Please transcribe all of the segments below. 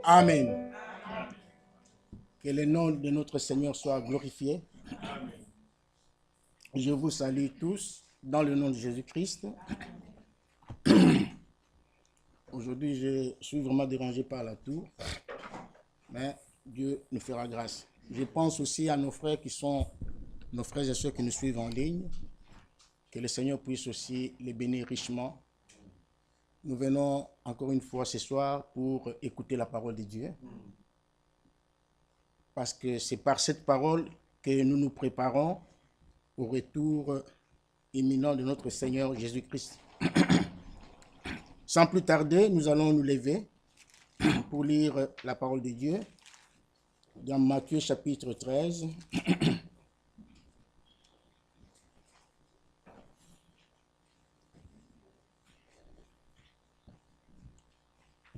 Amen. Que le nom de notre Seigneur soit glorifié. Je vous salue tous dans le nom de Jésus-Christ. Aujourd'hui, je suis vraiment dérangé par la toux, mais Dieu nous fera grâce. Je pense aussi à nos frères qui sont nos frères et sœurs qui nous suivent en ligne. Que le Seigneur puisse aussi les bénir richement. Nous venons encore une fois ce soir pour écouter la parole de Dieu. Parce que c'est par cette parole que nous nous préparons au retour imminent de notre Seigneur Jésus-Christ. Sans plus tarder, nous allons nous lever pour lire la parole de Dieu dans Matthieu chapitre 13.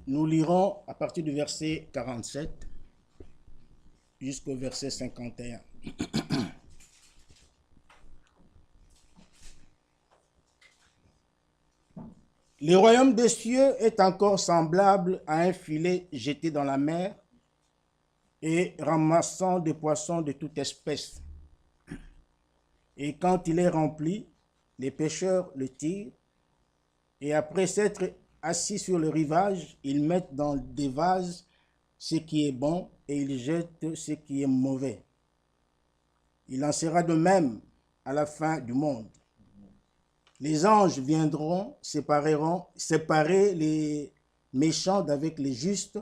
Nous lirons à partir du verset 47 jusqu'au verset 51. Le royaume des cieux est encore semblable à un filet jeté dans la mer et ramassant des poissons de toute espèce. Et quand il est rempli, les pêcheurs le tirent et après s'être assis sur le rivage, ils mettent dans des vases ce qui est bon et ils jettent ce qui est mauvais. Il en sera de même à la fin du monde. Les anges viendront, séparer les méchants d'avec les justes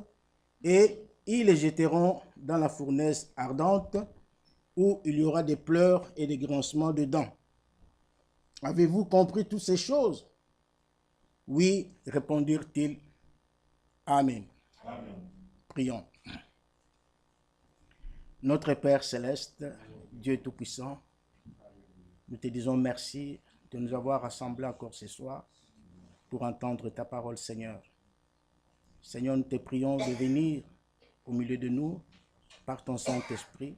et ils les jetteront dans la fournaise ardente où il y aura des pleurs et des grincements de dents. Avez-vous compris toutes ces choses? Oui, répondirent-ils. Amen. Amen. Prions. Notre Père céleste, Dieu Tout-Puissant, nous te disons merci de nous avoir rassemblés encore ce soir pour entendre ta parole, Seigneur. Seigneur, nous te prions de venir au milieu de nous par ton Saint-Esprit,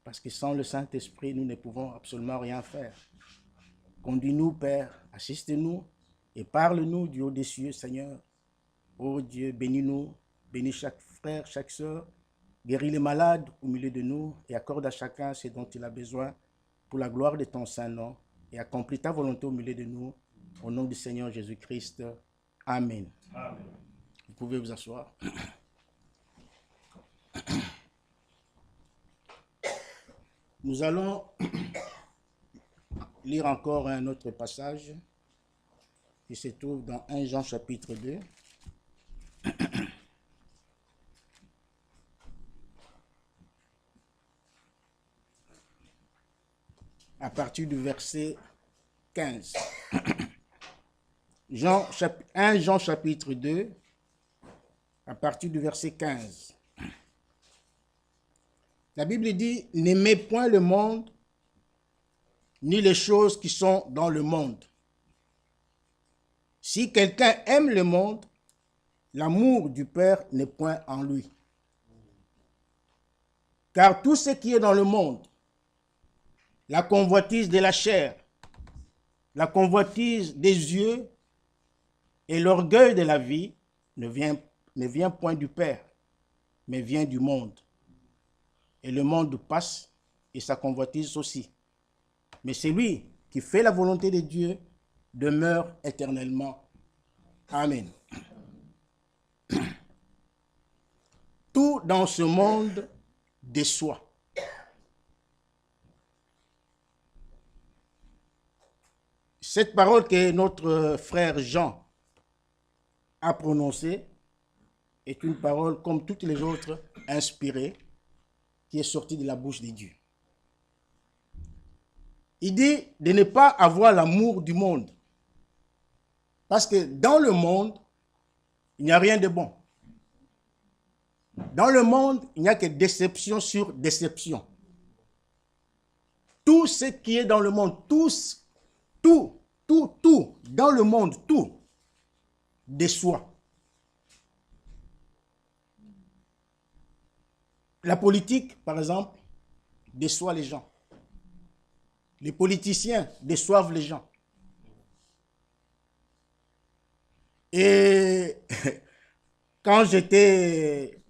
parce que sans le Saint-Esprit, nous ne pouvons absolument rien faire. Conduis-nous, Père, assiste-nous et parle-nous du haut des cieux, Seigneur. Ô Dieu, bénis-nous, bénis chaque frère, chaque sœur, guéris les malades au milieu de nous et accorde à chacun ce dont il a besoin pour la gloire de ton Saint-Nom et accomplis ta volonté au milieu de nous, au nom du Seigneur Jésus-Christ. Amen. Amen. Vous pouvez vous asseoir. Nous allons lire encore un autre passage qui se trouve dans 1 Jean chapitre 2. À partir du verset 15. 1 Jean chapitre 2, à partir du verset 15. La Bible dit, n'aimez point le monde, ni les choses qui sont dans le monde. Si quelqu'un aime le monde, l'amour du Père n'est point en lui. Car tout ce qui est dans le monde, la convoitise de la chair, la convoitise des yeux et l'orgueil de la vie ne vient point du Père, mais vient du monde. Et le monde passe et sa convoitise aussi. Mais celui qui fait la volonté de Dieu demeure éternellement. Amen. Tout dans ce monde déçoit. Cette parole que notre frère Jean a prononcée est une parole comme toutes les autres inspirée qui est sortie de la bouche de Dieu. Il dit de ne pas avoir l'amour du monde. Parce que dans le monde, il n'y a rien de bon. Dans le monde, il n'y a que déception sur déception. Tout ce qui est dans le monde, tout, dans le monde, tout déçoit. La politique, par exemple, déçoit les gens. Les politiciens déçoivent les gens. Et quand j'étais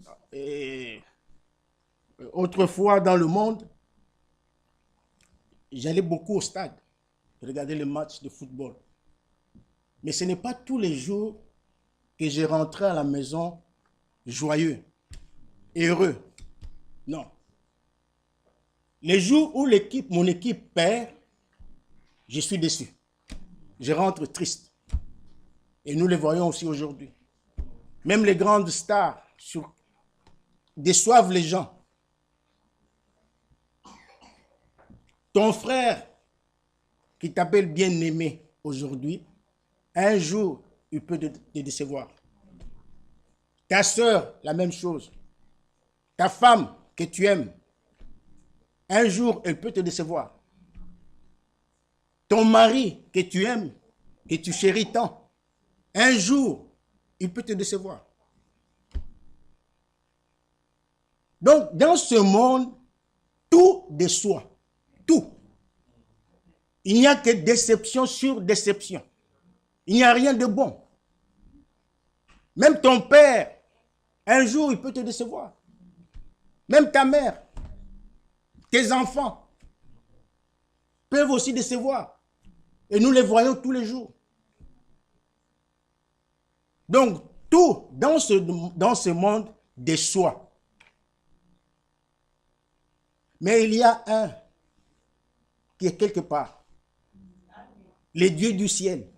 autrefois dans le monde, j'allais beaucoup au stade, regarder les matchs de football. Mais ce n'est pas tous les jours que je rentrais à la maison joyeux, heureux. Non. Les jours où mon équipe perd, je suis déçu. Je rentre triste. Et nous le voyons aussi aujourd'hui. Même les grandes stars déçoivent les gens. Ton frère qui t'appelle bien-aimé aujourd'hui, un jour, il peut te décevoir. Ta soeur, la même chose. Ta femme que tu aimes, un jour, elle peut te décevoir. Ton mari que tu aimes, que tu chéris tant, un jour, il peut te décevoir. Donc, dans ce monde, tout déçoit. Tout. Il n'y a que déception sur déception. Il n'y a rien de bon. Même ton père, un jour, il peut te décevoir. Même ta mère, tes enfants peuvent aussi décevoir. Et nous les voyons tous les jours. Donc, tout dans ce monde déçoit. Mais il y a un qui est quelque part. Les dieux du ciel.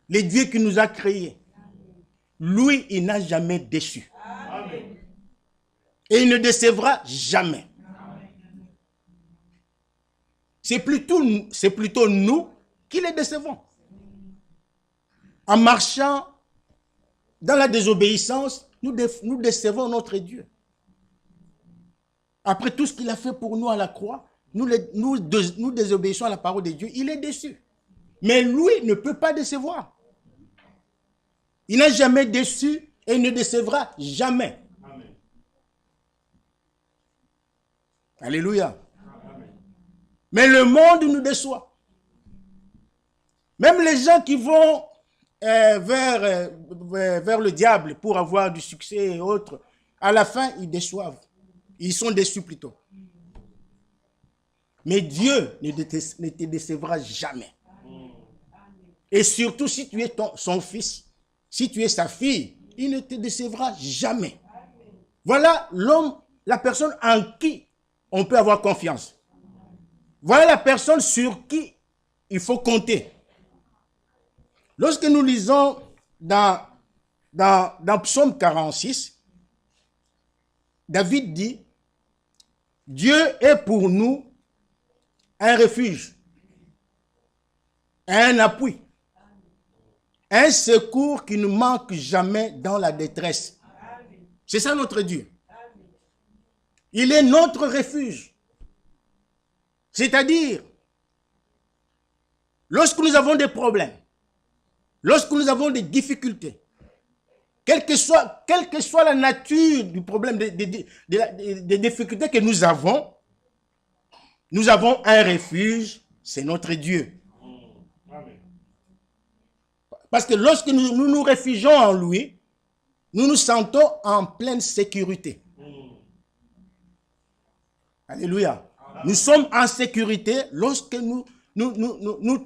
Les dieux qui nous a créés. Lui, il n'a jamais déçu. Amen. Et il ne décevra jamais. C'est plutôt nous qui les décevons. En marchant dans la désobéissance, nous décevons notre Dieu. Après tout ce qu'il a fait pour nous à la croix, nous désobéissons à la parole de Dieu. Il est déçu. Mais lui ne peut pas décevoir. Il n'a jamais déçu et il ne décevra jamais. Amen. Alléluia. Amen. Mais le monde nous déçoit. Même les gens qui vont vers le diable pour avoir du succès et autres, à la fin, ils déçoivent. Ils sont déçus plutôt. Mais Dieu ne te décevra jamais. Et surtout si tu es son fils, si tu es sa fille, il ne te décevra jamais. Voilà l'homme, la personne en qui on peut avoir confiance. Voilà la personne sur qui il faut compter. Lorsque nous lisons dans Psaume 46, David dit, Dieu est pour nous un refuge, un appui, un secours qui ne manque jamais dans la détresse. C'est ça notre Dieu. Il est notre refuge. C'est-à-dire, lorsque nous avons des problèmes, lorsque nous avons des difficultés, quelle que soit la nature du problème, des difficultés que nous avons un refuge, c'est notre Dieu. Parce que lorsque nous nous réfugions en lui, nous nous sentons en pleine sécurité. Alléluia. Nous sommes en sécurité lorsque nous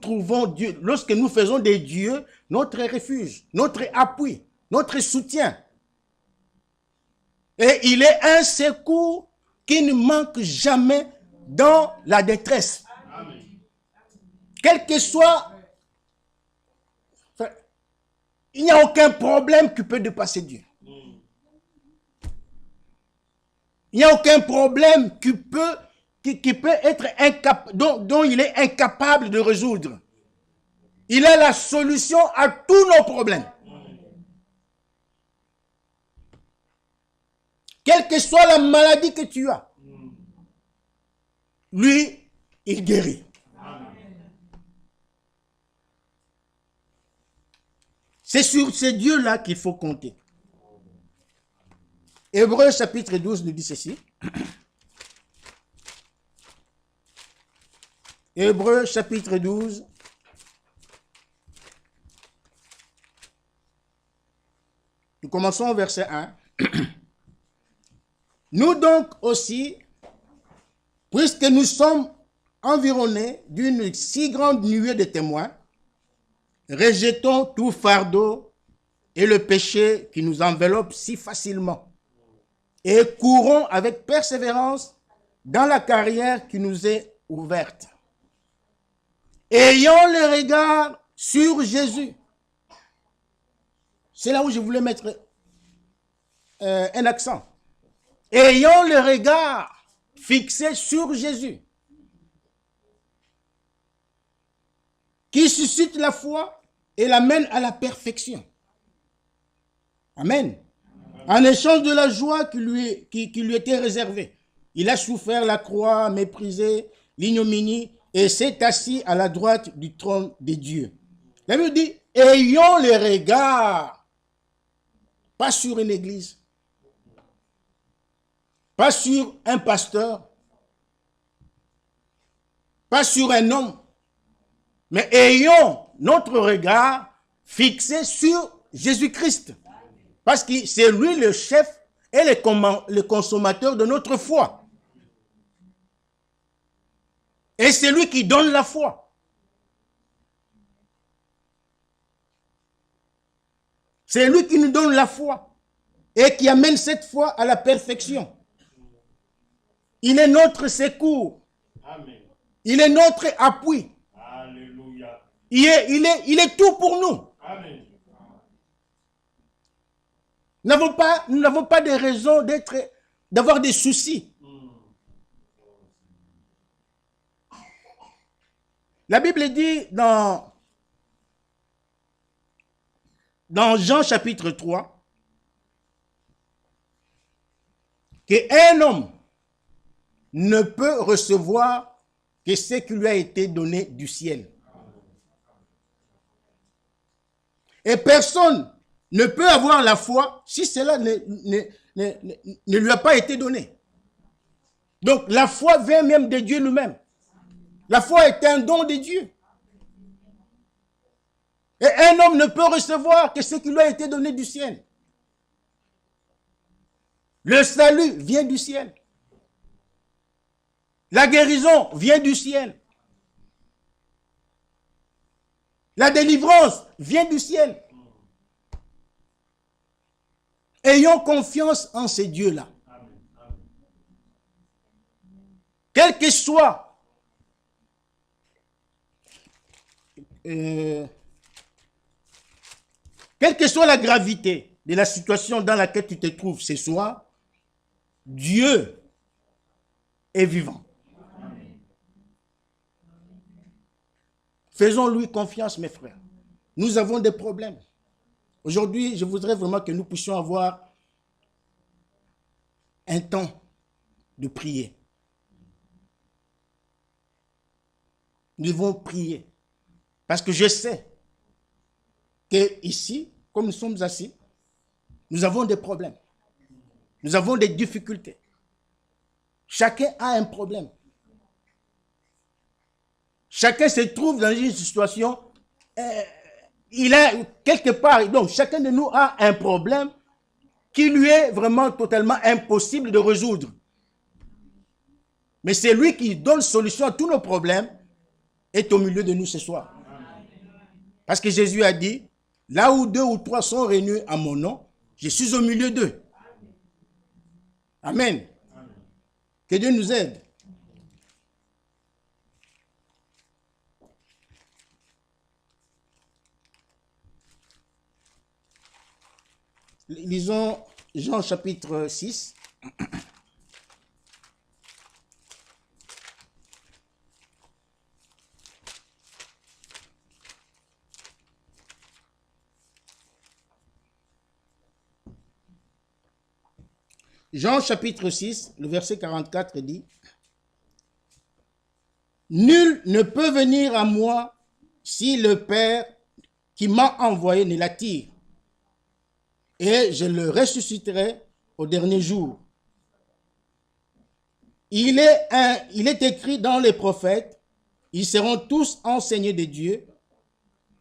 trouvons Dieu, lorsque nous faisons des dieux notre refuge, notre appui, notre soutien. Et il est un secours qui ne manque jamais dans la détresse. Amen. Quel que soit, il n'y a aucun problème qui peut dépasser Dieu. Il n'y a aucun problème qui peut être dont il est incapable de résoudre. Il a la solution à tous nos problèmes. Quelle que soit la maladie que tu as, lui, il guérit. C'est sur ces dieux-là qu'il faut compter. Hébreux chapitre 12 nous dit ceci. Hébreux chapitre 12. commençons au verset 1. Nous donc aussi, puisque nous sommes environnés d'une si grande nuée de témoins, rejetons tout fardeau et le péché qui nous enveloppe si facilement et courons avec persévérance dans la carrière qui nous est ouverte. Ayons le regard sur Jésus. C'est là où je voulais mettre un accent. Ayons le regard fixé sur Jésus, qui suscite la foi et l'amène à la perfection. Amen. En échange de la joie qui lui était réservée, il a souffert la croix, méprisé l'ignominie et s'est assis à la droite du trône de Dieu. La Bible dit, ayons le regard, pas sur une église, pas sur un pasteur, pas sur un homme, mais ayons notre regard fixé sur Jésus-Christ. Parce que c'est lui le chef et le consommateur de notre foi. Et c'est lui qui donne la foi. C'est lui qui nous donne la foi et qui amène cette foi à la perfection. Il est notre secours. Amen. Il est notre appui. Alléluia. Il est tout pour nous. Amen. Nous n'avons pas de raison d'avoir des soucis. La Bible dit dans Jean chapitre 3 qu'un homme ne peut recevoir que ce qui lui a été donné du ciel. Et personne ne peut avoir la foi si cela ne lui a pas été donné. Donc la foi vient même de Dieu lui-même. La foi est un don de Dieu. Et un homme ne peut recevoir que ce qui lui a été donné du ciel. Le salut vient du ciel. La guérison vient du ciel. La délivrance vient du ciel. Ayons confiance en ces dieux-là. Quelle que soit la gravité de la situation dans laquelle tu te trouves ce soir, Dieu est vivant. Faisons-lui confiance, mes frères. Nous avons des problèmes. Aujourd'hui, je voudrais vraiment que nous puissions avoir un temps de prier. Nous devons prier. Parce que je sais qu'ici, comme nous sommes assis, nous avons des problèmes. Nous avons des difficultés. Chacun a un problème. Chacun se trouve dans une situation, il a quelque part, donc chacun de nous a un problème qui lui est vraiment totalement impossible de résoudre. Mais c'est lui qui donne solution à tous nos problèmes, est au milieu de nous ce soir. Parce que Jésus a dit, là où 2 ou 3 sont réunis à mon nom, je suis au milieu d'eux. Amen. Que Dieu nous aide. Lisons Jean chapitre 6. Jean chapitre 6, le verset 44 dit, « Nul ne peut venir à moi si le Père qui m'a envoyé ne l'attire, et je le ressusciterai au dernier jour. Il est écrit dans les prophètes, ils seront tous enseignés de Dieu.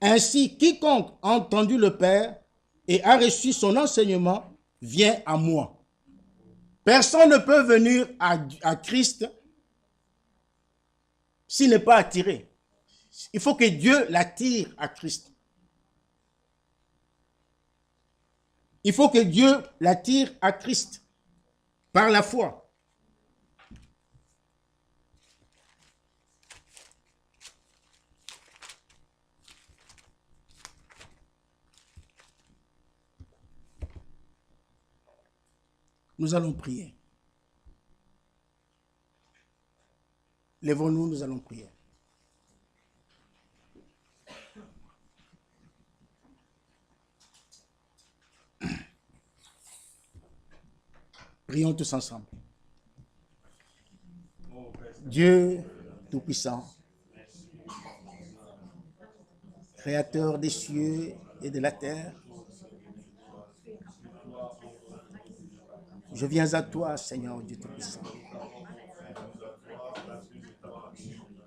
Ainsi, quiconque a entendu le Père et a reçu son enseignement, vient à moi. Personne ne peut venir à Christ s'il n'est pas attiré. Il faut que Dieu l'attire à Christ. Il faut que Dieu l'attire à Christ par la foi. Nous allons prier. Lèvons-nous, nous allons prier. Prions tous ensemble. Dieu Tout-Puissant, Créateur des cieux et de la terre, je viens à toi, Seigneur Dieu Tout-Puissant,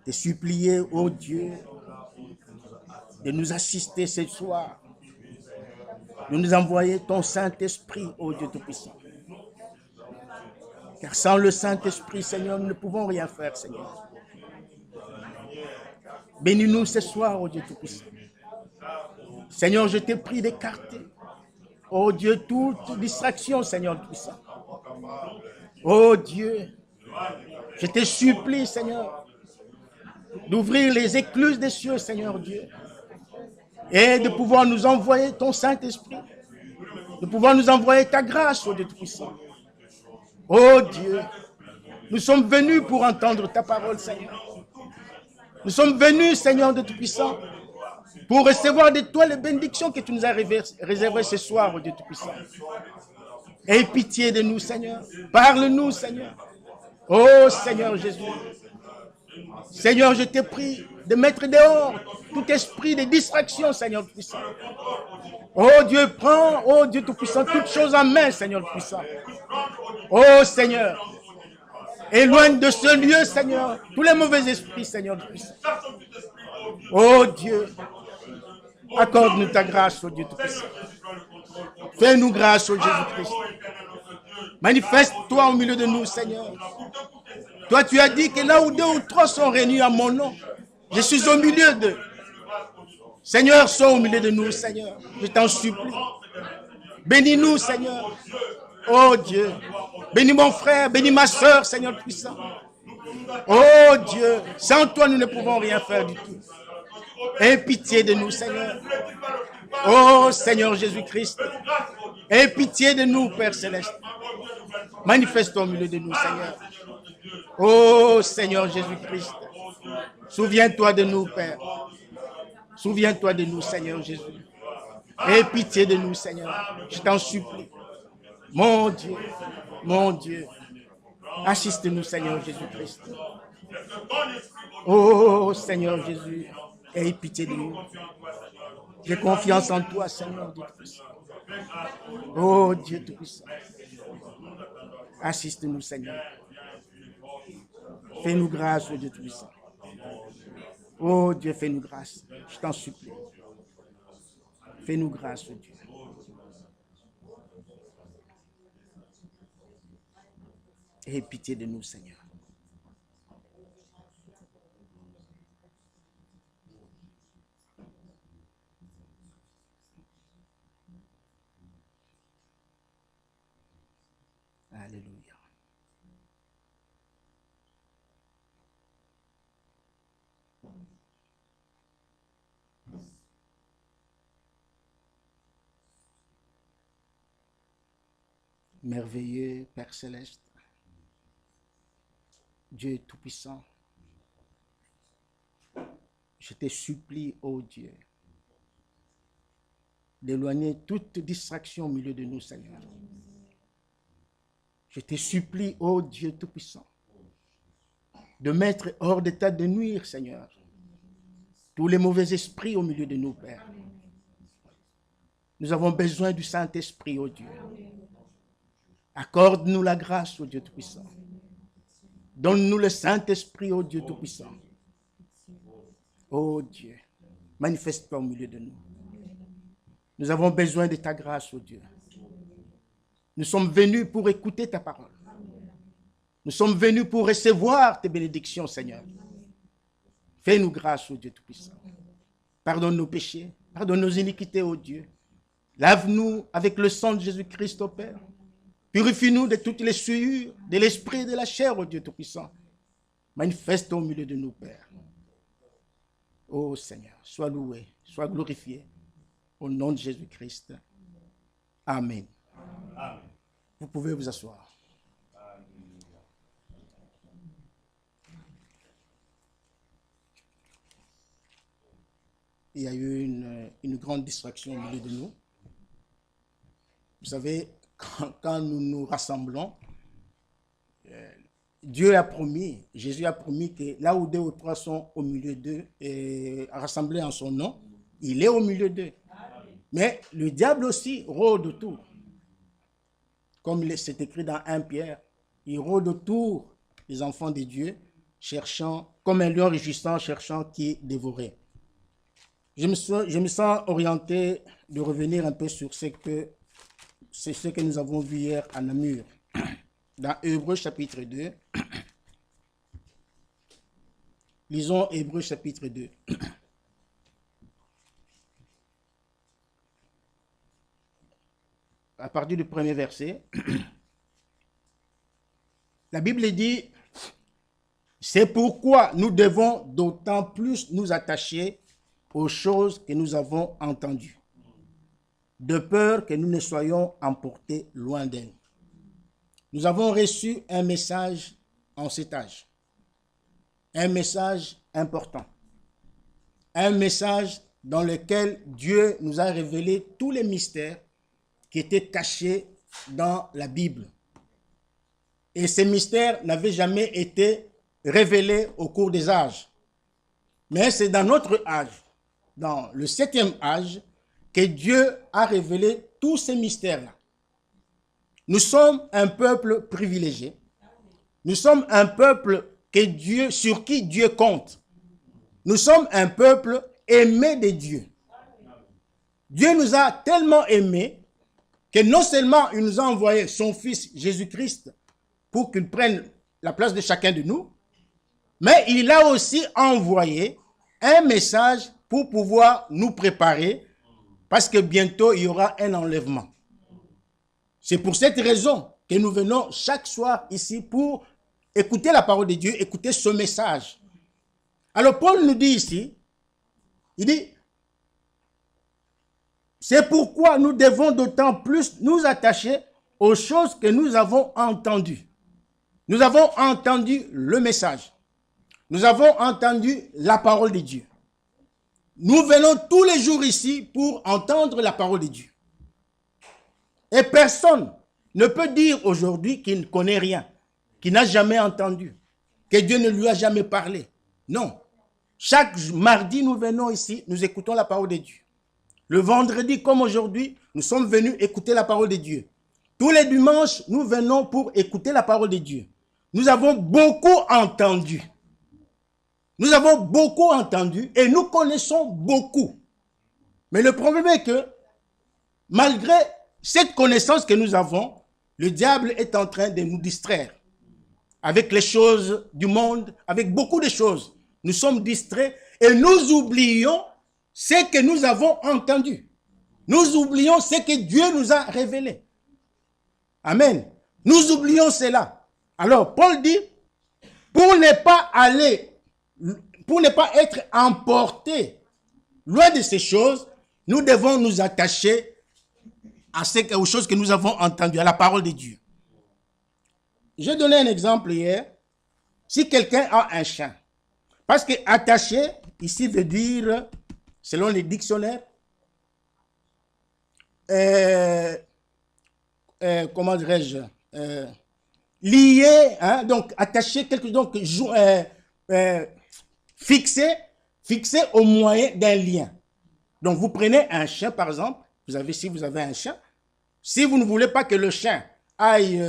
te supplier, ô Dieu, de nous assister ce soir, de nous envoyer ton Saint-Esprit, ô Dieu Tout-Puissant. Car sans le Saint-Esprit, Seigneur, nous ne pouvons rien faire, Seigneur. Bénis-nous ce soir, ô Dieu Tout-Puissant. Seigneur, je te prie d'écarter, ô Dieu, toute distraction, Seigneur Tout-Puissant. Ô Dieu, je te supplie, Seigneur, d'ouvrir les écluses des cieux, Seigneur Dieu, et de pouvoir nous envoyer ton Saint-Esprit, de pouvoir nous envoyer ta grâce, ô Dieu Tout-Puissant. Ô Dieu, nous sommes venus pour entendre ta parole, Seigneur. Nous sommes venus, Seigneur de Tout-Puissant, pour recevoir de toi les bénédictions que tu nous as réservées ce soir, ô Dieu Tout-Puissant. Aie pitié de nous, Seigneur. Parle-nous, Seigneur. Ô Seigneur Jésus. Seigneur, je te prie de mettre dehors tout esprit de distraction, Seigneur Tout-Puissant. Oh Dieu, prends, oh Dieu Tout-Puissant, toutes choses en main, Seigneur Tout-Puissant. Oh Seigneur, éloigne de ce lieu, Seigneur, tous les mauvais esprits, Seigneur Tout-Puissant. Oh Dieu, accorde-nous ta grâce, oh Dieu Tout-Puissant. Fais-nous grâce, oh Jésus-Christ. Manifeste-toi au milieu de nous, Seigneur. Toi, tu as dit que là où 2 ou 3 sont réunis à mon nom, je suis au milieu d'eux. Seigneur, sois au milieu de nous, Seigneur. Je t'en supplie. Bénis-nous, Seigneur. Oh Dieu. Bénis mon frère, bénis ma soeur, Seigneur puissant. Oh Dieu, sans toi, nous ne pouvons rien faire du tout. Aie pitié de nous, Seigneur. Oh Seigneur Jésus-Christ. Aie pitié de nous, Père Céleste. Manifeste-toi au milieu de nous, Seigneur. Oh Seigneur Jésus-Christ. Souviens-toi de nous, Père. Souviens-toi de nous, Seigneur Jésus. Aie pitié de nous, Seigneur. Je t'en supplie. Mon Dieu, mon Dieu. Assiste-nous, Seigneur Jésus-Christ. Oh Seigneur Jésus, aie pitié de nous. J'ai confiance en toi, Seigneur Dieu Tout-Puissant. Oh Dieu Tout-Puissant. Assiste-nous, Seigneur. Fais-nous grâce, oh Dieu Tout-Puissant. Oh Dieu, fais-nous grâce. Je t'en supplie. Fais-nous grâce, oh Dieu. Aie pitié de nous, Seigneur. Alléluia. Merveilleux Père Céleste, Dieu Tout-Puissant, je te supplie, ô Dieu, d'éloigner toute distraction au milieu de nous, Seigneur. Je te supplie, ô Dieu Tout-Puissant, de mettre hors d'état de nuire, Seigneur, tous les mauvais esprits au milieu de nous, Père. Nous avons besoin du Saint-Esprit, ô Dieu. Accorde-nous la grâce, ô Dieu Tout-Puissant. Donne-nous le Saint-Esprit, ô Dieu Tout-Puissant. Ô Dieu, manifeste-toi au milieu de nous. Nous avons besoin de ta grâce, oh Dieu. Nous sommes venus pour écouter ta parole. Nous sommes venus pour recevoir tes bénédictions, Seigneur. Fais-nous grâce, oh Dieu Tout-Puissant. Pardonne nos péchés, pardonne nos iniquités, oh Dieu. Lave-nous avec le sang de Jésus-Christ, oh Père. Purifie-nous de toutes les souillures, de l'esprit et de la chair, oh Dieu Tout-Puissant. Manifeste au milieu de nous, Père. Oh Seigneur, sois loué, sois glorifié. Au nom de Jésus-Christ. Amen. Amen. Vous pouvez vous asseoir. Il y a eu une grande distraction au milieu de nous. Vous savez, quand nous nous rassemblons, Dieu a promis, Jésus a promis que là où deux ou trois sont au milieu d'eux et rassemblés en son nom, il est au milieu d'eux. Mais le diable aussi rôde autour. Comme c'est écrit dans 1 Pierre, il rôde autour des enfants de Dieu, cherchant, comme un lion rugissant, cherchant qui dévorer. Je me sens orienté de revenir un peu sur ce que nous avons vu hier à Namur. Dans Hébreux chapitre 2. Lisons Hébreux chapitre 2. À partir du premier verset, la Bible dit, c'est pourquoi nous devons d'autant plus nous attacher aux choses que nous avons entendues, de peur que nous ne soyons emportés loin d'elles. Nous avons reçu un message en cet âge, un message important, un message dans lequel Dieu nous a révélé tous les mystères qui étaient cachés dans la Bible. Et ces mystères n'avaient jamais été révélés au cours des âges. Mais c'est dans notre âge, dans le 7e âge, que Dieu a révélé tous ces mystères-là. Nous sommes un peuple privilégié. Nous sommes un peuple sur qui Dieu compte. Nous sommes un peuple aimé de Dieu. Dieu nous a tellement aimés que non seulement il nous a envoyé son Fils Jésus-Christ pour qu'il prenne la place de chacun de nous, mais il a aussi envoyé un message pour pouvoir nous préparer parce que bientôt il y aura un enlèvement. C'est pour cette raison que nous venons chaque soir ici pour écouter la parole de Dieu, écouter ce message. Alors Paul nous dit ici, il dit, c'est pourquoi nous devons d'autant plus nous attacher aux choses que nous avons entendues. Nous avons entendu le message. Nous avons entendu la parole de Dieu. Nous venons tous les jours ici pour entendre la parole de Dieu. Et personne ne peut dire aujourd'hui qu'il ne connaît rien, qu'il n'a jamais entendu, que Dieu ne lui a jamais parlé. Non. Chaque mardi, nous venons ici, nous écoutons la parole de Dieu. Le vendredi, comme aujourd'hui, nous sommes venus écouter la parole de Dieu. Tous les dimanches, nous venons pour écouter la parole de Dieu. Nous avons beaucoup entendu. Nous avons beaucoup entendu et nous connaissons beaucoup. Mais le problème est que, malgré cette connaissance que nous avons, le diable est en train de nous distraire. Avec les choses du monde, avec beaucoup de choses. Nous sommes distraits et nous oublions ce que nous avons entendu. Nous oublions ce que Dieu nous a révélé. Amen. Nous oublions cela. Alors, Paul dit, pour ne pas être emportés loin de ces choses, nous devons nous attacher aux choses que nous avons entendues, à la parole de Dieu. J'ai donné un exemple hier. Si quelqu'un a un chien, parce que attaché, ici veut dire, selon les dictionnaires, comment dirais-je, lié, hein, donc attaché, donc fixé au moyen d'un lien. Donc vous prenez un chien par exemple, si vous avez un chien, si vous ne voulez pas que le chien aille,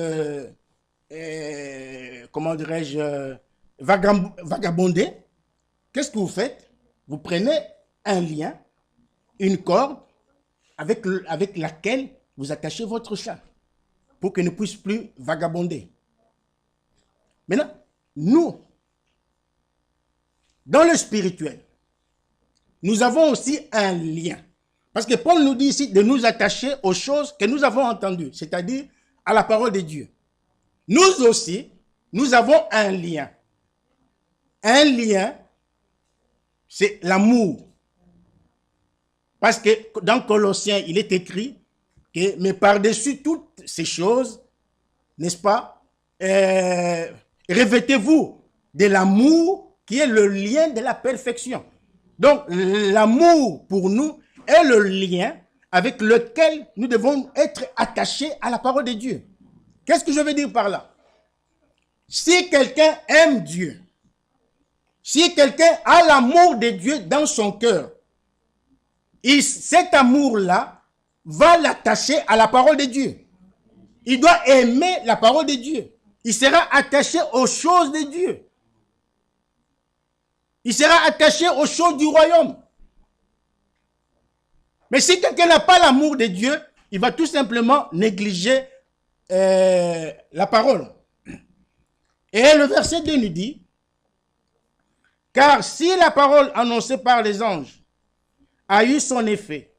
comment dirais-je, vagabonder, qu'est-ce que vous faites? Vous prenez un lien, une corde, avec laquelle vous attachez votre chat pour qu'il ne puisse plus vagabonder. Maintenant, nous, dans le spirituel, nous avons aussi un lien. Parce que Paul nous dit ici de nous attacher aux choses que nous avons entendues, c'est-à-dire à la parole de Dieu. Nous aussi, nous avons un lien. Un lien, c'est l'amour. Parce que dans Colossiens, il est écrit que, mais par-dessus toutes ces choses, n'est-ce pas, revêtez-vous de l'amour qui est le lien de la perfection. Donc, l'amour pour nous est le lien avec lequel nous devons être attachés à la parole de Dieu. Qu'est-ce que je veux dire par là? Si quelqu'un aime Dieu, si quelqu'un a l'amour de Dieu dans son cœur, cet amour-là va l'attacher à la parole de Dieu. Il doit aimer la parole de Dieu. Il sera attaché aux choses de Dieu. Il sera attaché aux choses du royaume. Mais si quelqu'un n'a pas l'amour de Dieu, il va tout simplement négliger la parole. Et le verset 2 nous dit, « Car si la parole annoncée par les anges a eu son effet,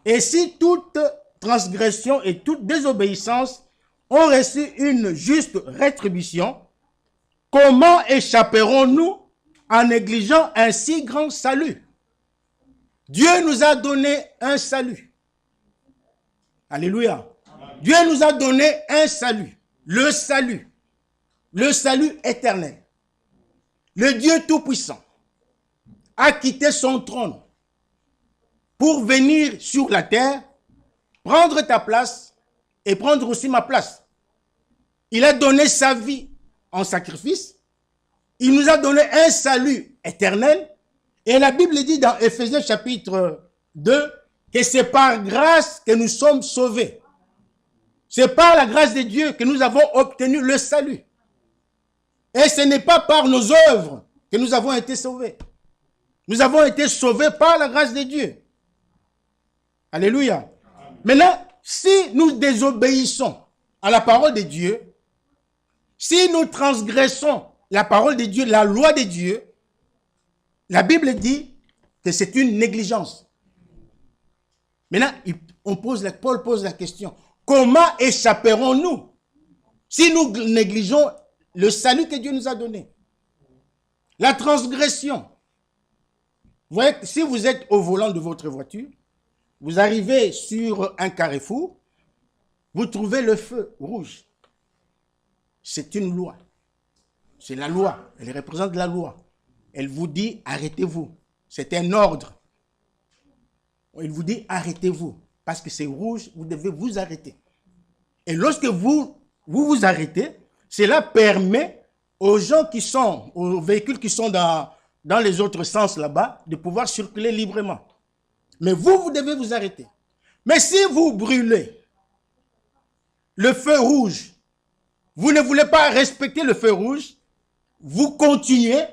et si toute transgression et toute désobéissance ont reçu une juste rétribution, comment échapperons-nous en négligeant un si grand salut? » Dieu nous a donné un salut. Alléluia. Dieu nous a donné un salut. Le salut éternel. Le Dieu Tout-Puissant a quitté son trône pour venir sur la terre, prendre ta place et prendre aussi ma place. Il a donné sa vie en sacrifice. Il nous a donné un salut éternel. Et la Bible dit dans Éphésiens chapitre 2 que c'est par grâce que nous sommes sauvés. C'est par la grâce de Dieu que nous avons obtenu le salut. Et ce n'est pas par nos œuvres que nous avons été sauvés. Nous avons été sauvés par la grâce de Dieu. Alléluia. Maintenant, si nous désobéissons à la parole de Dieu, si nous transgressons la parole de Dieu, la loi de Dieu, la Bible dit que c'est une négligence. Maintenant, Paul pose la question, comment échapperons-nous si nous négligeons le salut que Dieu nous a donné? La transgression. Vous voyez, si vous êtes au volant de votre voiture, vous arrivez sur un carrefour, vous trouvez le feu rouge. C'est une loi. C'est la loi. Elle représente la loi. Elle vous dit, arrêtez-vous. C'est un ordre. Il vous dit, arrêtez-vous. Parce que c'est rouge, vous devez vous arrêter. Et lorsque vous arrêtez, cela permet aux gens qui sont, aux véhicules qui sont dans les autres sens là-bas, de pouvoir circuler librement. Mais vous devez vous arrêter. Mais si vous brûlez le feu rouge, vous ne voulez pas respecter le feu rouge, vous continuez,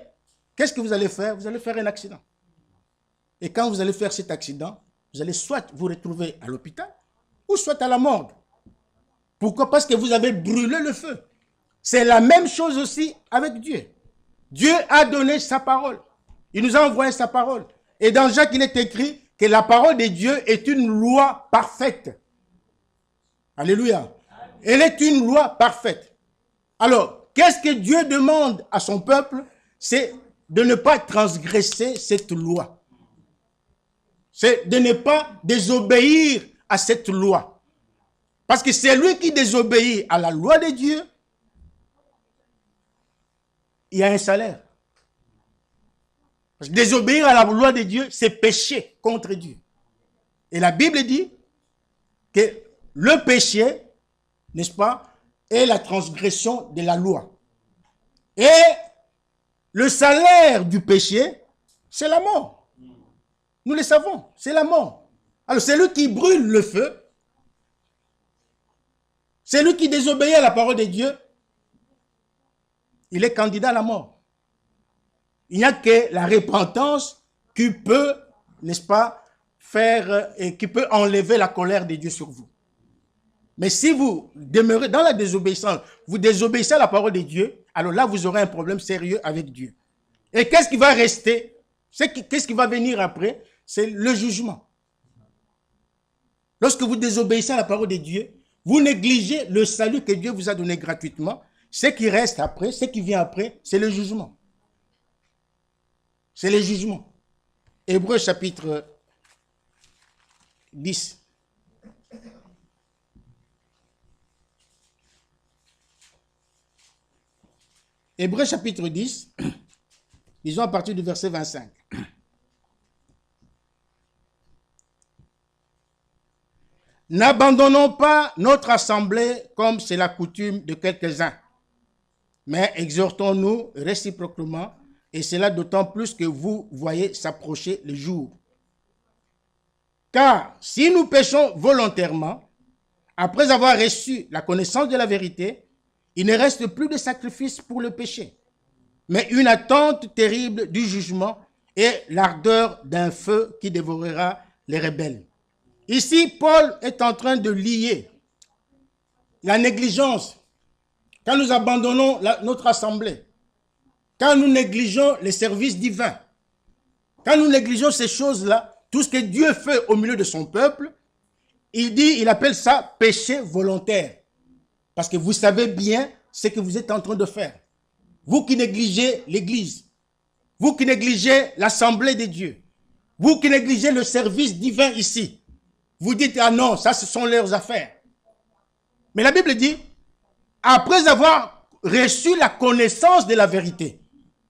qu'est-ce que vous allez faire? Vous allez faire un accident. Et quand vous allez faire cet accident, vous allez soit vous retrouver à l'hôpital, ou soit à la morgue. Pourquoi? Parce que vous avez brûlé le feu. C'est la même chose aussi avec Dieu. Dieu a donné sa parole. Il nous a envoyé sa parole. Et dans Jacques, il est écrit que la parole de Dieu est une loi parfaite. Alléluia. Elle est une loi parfaite. Alors, qu'est-ce que Dieu demande à son peuple? C'est de ne pas transgresser cette loi. C'est de ne pas désobéir à cette loi. Parce que c'est lui qui désobéit à la loi de Dieu. Il y a un salaire. Parce que désobéir à la loi de Dieu, c'est pécher contre Dieu. Et la Bible dit que le péché, n'est-ce pas, est la transgression de la loi. Et le salaire du péché, c'est la mort. Nous le savons, c'est la mort. Alors, c'est lui qui brûle le feu. C'est lui qui désobéit à la parole de Dieu. Il est candidat à la mort. Il n'y a que la repentance qui peut, n'est-ce pas, faire et qui peut enlever la colère de Dieu sur vous. Mais si vous demeurez dans la désobéissance, vous désobéissez à la parole de Dieu, alors là, vous aurez un problème sérieux avec Dieu. Et qu'est-ce qui va rester? Qu'est-ce qui va venir après? C'est le jugement. Lorsque vous désobéissez à la parole de Dieu, vous négligez le salut que Dieu vous a donné gratuitement. Ce qui reste après, ce qui vient après, c'est le jugement. C'est le jugement. Hébreux chapitre 10. Hébreux chapitre 10, disons à partir du verset 25. N'abandonnons pas notre assemblée comme c'est la coutume de quelques-uns, mais exhortons-nous réciproquement, et cela d'autant plus que vous voyez s'approcher le jour. Car si nous péchons volontairement, après avoir reçu la connaissance de la vérité, il ne reste plus de sacrifice pour le péché, mais une attente terrible du jugement et l'ardeur d'un feu qui dévorera les rebelles. Ici, Paul est en train de lier la négligence. Quand nous abandonnons notre assemblée, quand nous négligeons les services divins, quand nous négligeons ces choses-là, tout ce que Dieu fait au milieu de son peuple, il appelle ça péché volontaire. Parce que vous savez bien ce que vous êtes en train de faire. Vous qui négligez l'Église, vous qui négligez l'assemblée de Dieu, vous qui négligez le service divin ici, vous dites, ah non, ça ce sont leurs affaires. Mais la Bible dit, après avoir reçu la connaissance de la vérité,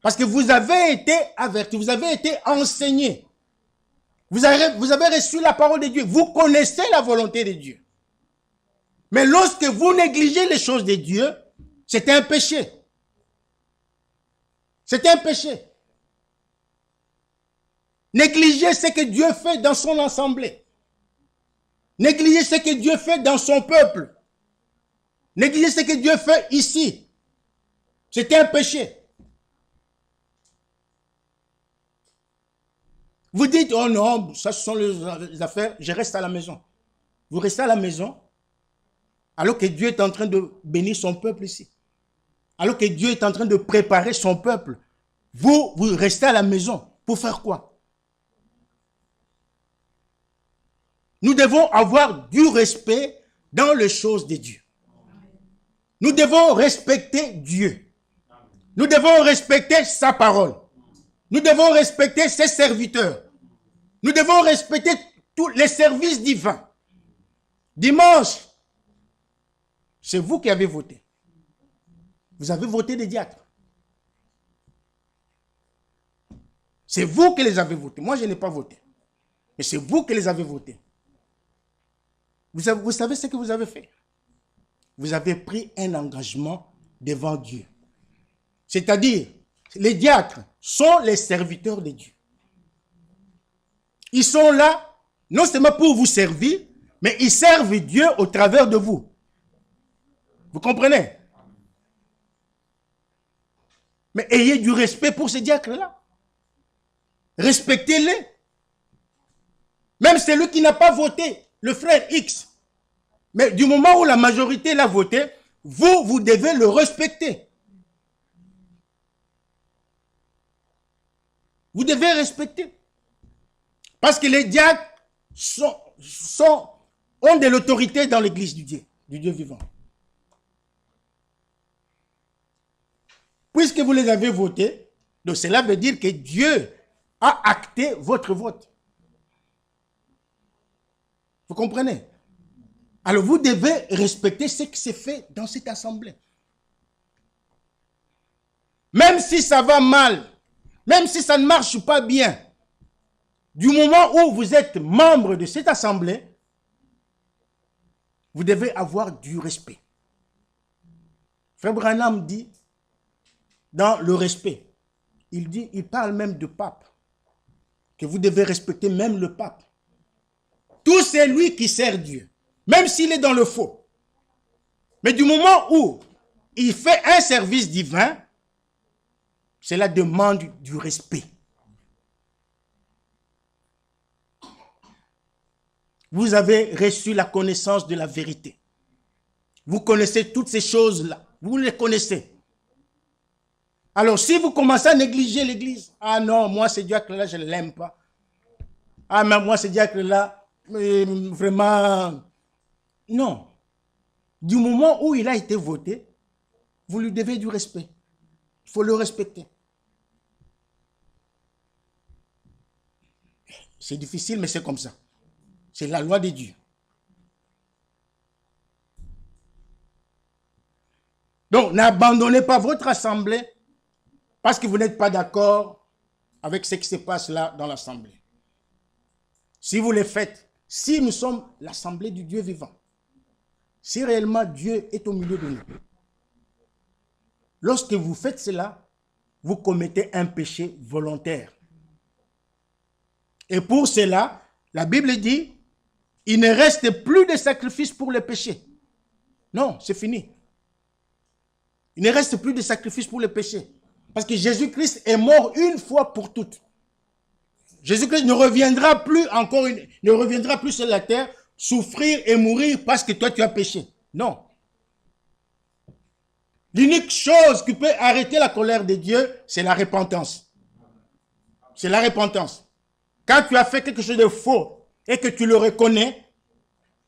parce que vous avez été avertis, vous avez été enseigné, vous avez reçu la parole de Dieu, vous connaissez la volonté de Dieu. Mais lorsque vous négligez les choses de Dieu, c'est un péché. C'est un péché. Négligez ce que Dieu fait dans son assemblée. Négligez ce que Dieu fait dans son peuple. Négligez ce que Dieu fait ici. C'est un péché. Vous dites, oh non, ça ce sont les affaires, je reste à la maison. Vous restez à la maison alors que Dieu est en train de bénir son peuple ici. Alors que Dieu est en train de préparer son peuple. Vous restez à la maison. Pour faire quoi? Nous devons avoir du respect dans les choses de Dieu. Nous devons respecter Dieu. Nous devons respecter sa parole. Nous devons respecter ses serviteurs. Nous devons respecter tous les services divins. Dimanche, c'est vous qui avez voté. Vous avez voté des diacres. C'est vous qui les avez votés. Moi, je n'ai pas voté. Mais c'est vous qui les avez votés. Vous savez ce que vous avez fait? Vous avez pris un engagement devant Dieu. C'est-à-dire, les diacres sont les serviteurs de Dieu. Ils sont là, non seulement pour vous servir, mais ils servent Dieu au travers de vous. Vous comprenez? Mais ayez du respect pour ces diacres-là. Respectez-les. Même celui qui n'a pas voté, le frère X. Mais du moment où la majorité l'a voté, vous devez le respecter. Vous devez respecter. Parce que les diacres ont de l'autorité dans l'église du Dieu vivant. Puisque vous les avez votés, donc cela veut dire que Dieu a acté votre vote. Vous comprenez? Alors vous devez respecter ce qui s'est fait dans cette assemblée. Même si ça va mal, même si ça ne marche pas bien, du moment où vous êtes membre de cette assemblée, vous devez avoir du respect. Frère Branham dit, dans le respect, il parle même de pape, que vous devez respecter même le pape. Tout c'est lui qui sert Dieu, même s'il est dans le faux. Mais du moment où il fait un service divin, cela demande du respect. vous avez reçu la connaissance de la vérité. Vous connaissez toutes ces choses-là. Vous les connaissez. Alors, si vous commencez à négliger l'Église, ah non, moi, ce diacre-là, je ne l'aime pas. Ah, mais moi, ce diacre-là, vraiment, non. Du moment où il a été voté, vous lui devez du respect. Il faut le respecter. C'est difficile, mais c'est comme ça. C'est la loi de Dieu. Donc, n'abandonnez pas votre assemblée parce que vous n'êtes pas d'accord avec ce qui se passe là dans l'assemblée. Si vous le faites, si nous sommes l'assemblée du Dieu vivant, si réellement Dieu est au milieu de nous, lorsque vous faites cela, vous commettez un péché volontaire. Et pour cela, la Bible dit, il ne reste plus de sacrifice pour le péché. Non, c'est fini. Il ne reste plus de sacrifice pour le péché. Parce que Jésus-Christ est mort une fois pour toutes. Jésus-Christ ne reviendra plus ne reviendra plus sur la terre, souffrir et mourir parce que toi tu as péché. Non. L'unique chose qui peut arrêter la colère de Dieu, c'est la repentance. C'est la repentance. Quand tu as fait quelque chose de faux et que tu le reconnais,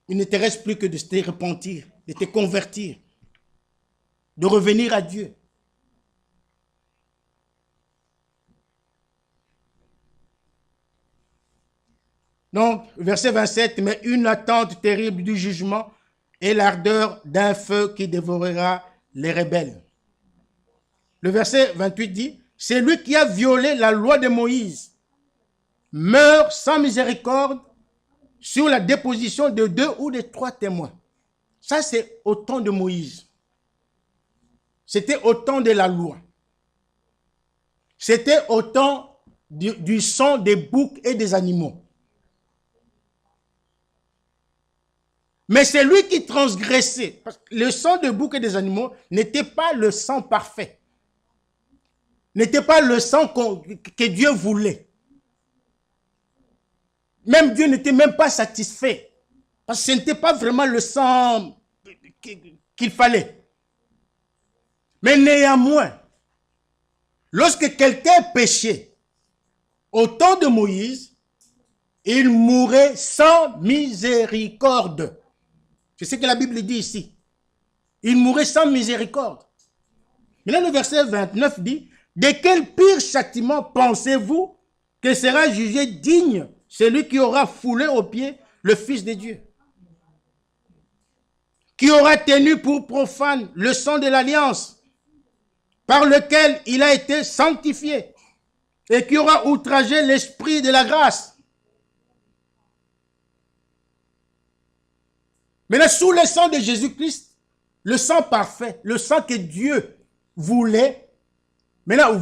il ne te reste plus que de te repentir, de te convertir, de revenir à Dieu. Donc, verset 27, mais une attente terrible du jugement et l'ardeur d'un feu qui dévorera les rebelles. Le verset 28 dit, c'est lui qui a violé la loi de Moïse, meurt sans miséricorde sur la déposition de 2 ou de 3 témoins. Ça, c'est au temps de Moïse. C'était au temps de la loi. C'était au temps du sang des boucs et des animaux. Mais c'est lui qui transgressait. Parce que le sang des boucs et des animaux n'était pas le sang parfait. N'était pas le sang que Dieu voulait. Même Dieu n'était même pas satisfait. Parce que ce n'était pas vraiment le sang qu'il fallait. Mais néanmoins, lorsque quelqu'un péchait, au temps de Moïse, il mourait sans miséricorde. C'est ce que la Bible dit ici. Il mourait sans miséricorde. Mais là, le verset 29 dit, de quel pire châtiment pensez-vous que sera jugé digne celui qui aura foulé aux pieds le Fils de Dieu? Qui aura tenu pour profane le sang de l'alliance par lequel il a été sanctifié et qui aura outragé l'esprit de la grâce. Maintenant, sous le sang de Jésus-Christ, le sang parfait, le sang que Dieu voulait, maintenant,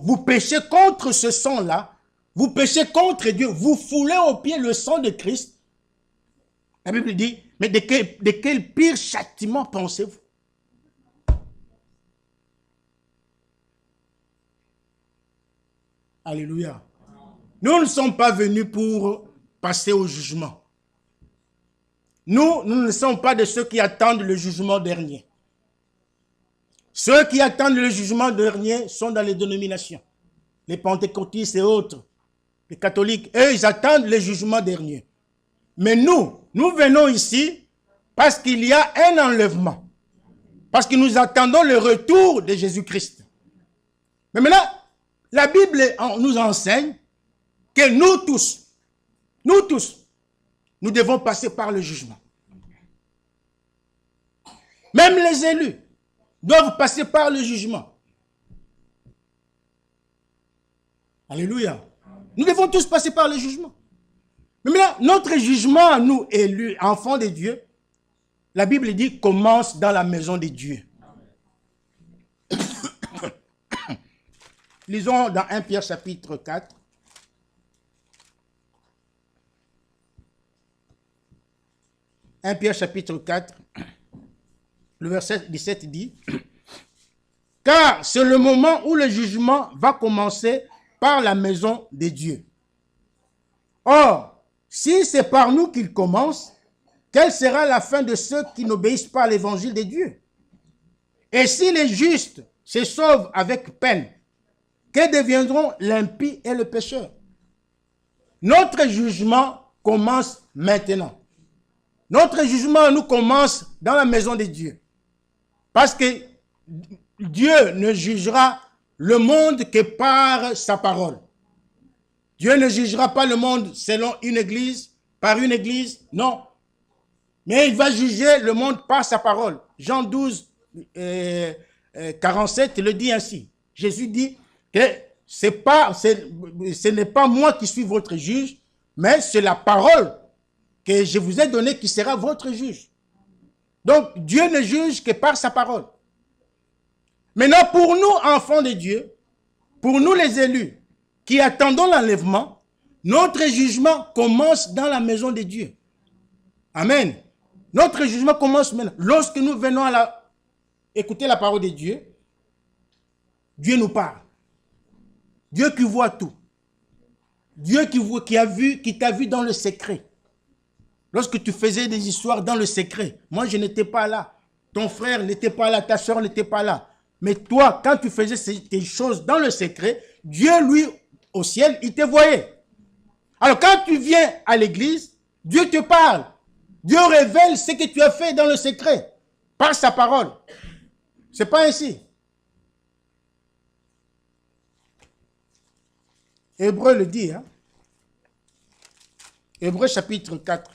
vous péchez contre ce sang-là, vous péchez contre Dieu, vous foulez au pied le sang de Christ. La Bible dit, mais de quel pire châtiment pensez-vous? Alléluia. Nous ne sommes pas venus pour passer au jugement. Nous ne sommes pas de ceux qui attendent le jugement dernier. Ceux qui attendent le jugement dernier sont dans les dénominations. Les pentecôtistes et autres. Les catholiques, eux, ils attendent le jugement dernier. Mais nous venons ici parce qu'il y a un enlèvement. Parce que nous attendons le retour de Jésus-Christ. Mais maintenant, la Bible nous enseigne que nous tous, nous devons passer par le jugement. Même les élus doivent passer par le jugement. Alléluia. Nous devons tous passer par le jugement. Mais maintenant, notre jugement à nous, élus, enfants de Dieu, la Bible dit, commence dans la maison de Dieu. Lisons dans 1 Pierre chapitre 4. « 1 Pierre chapitre 4, le verset 17 dit, « Car c'est le moment où le jugement va commencer par la maison de Dieu. Or, Si c'est par nous qu'il commence, quelle sera la fin de ceux qui n'obéissent pas à l'évangile de Dieu? Et si les justes se sauvent avec peine, que deviendront l'impie et le pécheur? Notre jugement commence maintenant. Notre jugement nous commence dans la maison de Dieu. Parce que Dieu ne jugera le monde que par sa parole. Dieu ne jugera pas le monde selon une église, par une église, non. Mais il va juger le monde par sa parole. Jean 12, 47 le dit ainsi. Jésus dit que ce n'est pas moi qui suis votre juge, mais c'est la parole que je vous ai donnée qui sera votre juge. Donc, Dieu ne juge que par sa parole. Maintenant, pour nous, enfants de Dieu, pour nous les élus, qui attendons l'enlèvement, notre jugement commence dans la maison de Dieu. Amen. Notre jugement commence maintenant. Lorsque nous venons écouter la parole de Dieu, Dieu nous parle. Dieu qui voit tout. Dieu qui t'a vu dans le secret. Lorsque tu faisais des histoires dans le secret, moi je n'étais pas là. Ton frère n'était pas là, ta soeur n'était pas là. Mais toi, quand tu faisais ces choses dans le secret, Dieu, lui, au ciel, il te voyait. Alors quand tu viens à l'église, Dieu te parle. Dieu révèle ce que tu as fait dans le secret, par sa parole. Ce n'est pas ainsi. Hébreu le dit, hein? Hébreu chapitre 4.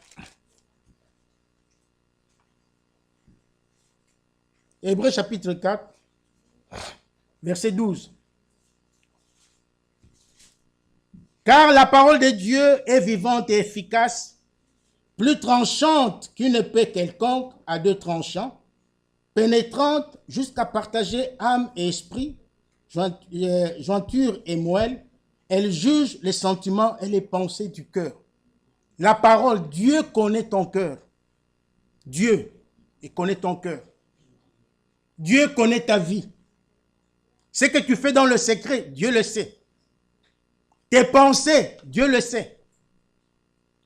Hébreu chapitre 4, verset 12. Car la parole de Dieu est vivante et efficace, plus tranchante qu'une épée quelconque à deux tranchants, pénétrante jusqu'à partager âme et esprit, jointure et moelle. Elle juge les sentiments et les pensées du cœur. La parole, Dieu connaît ton cœur. Dieu, il connaît ton cœur. Dieu connaît ta vie. Ce que tu fais dans le secret, Dieu le sait. Tes pensées, Dieu le sait.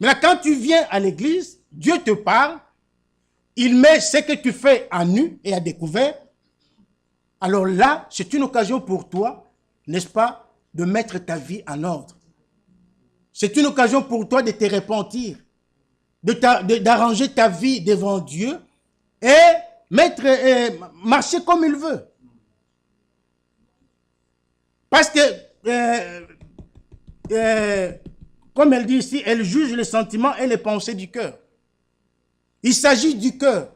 Mais là, quand tu viens à l'église, Dieu te parle, il met ce que tu fais à nu et à découvert. Alors là, c'est une occasion pour toi, n'est-ce pas, de mettre ta vie en ordre. C'est une occasion pour toi de te repentir, d'arranger ta vie devant Dieu et marcher comme il veut. Parce que, comme elle dit ici, elle juge les sentiments et les pensées du cœur. Il s'agit du cœur.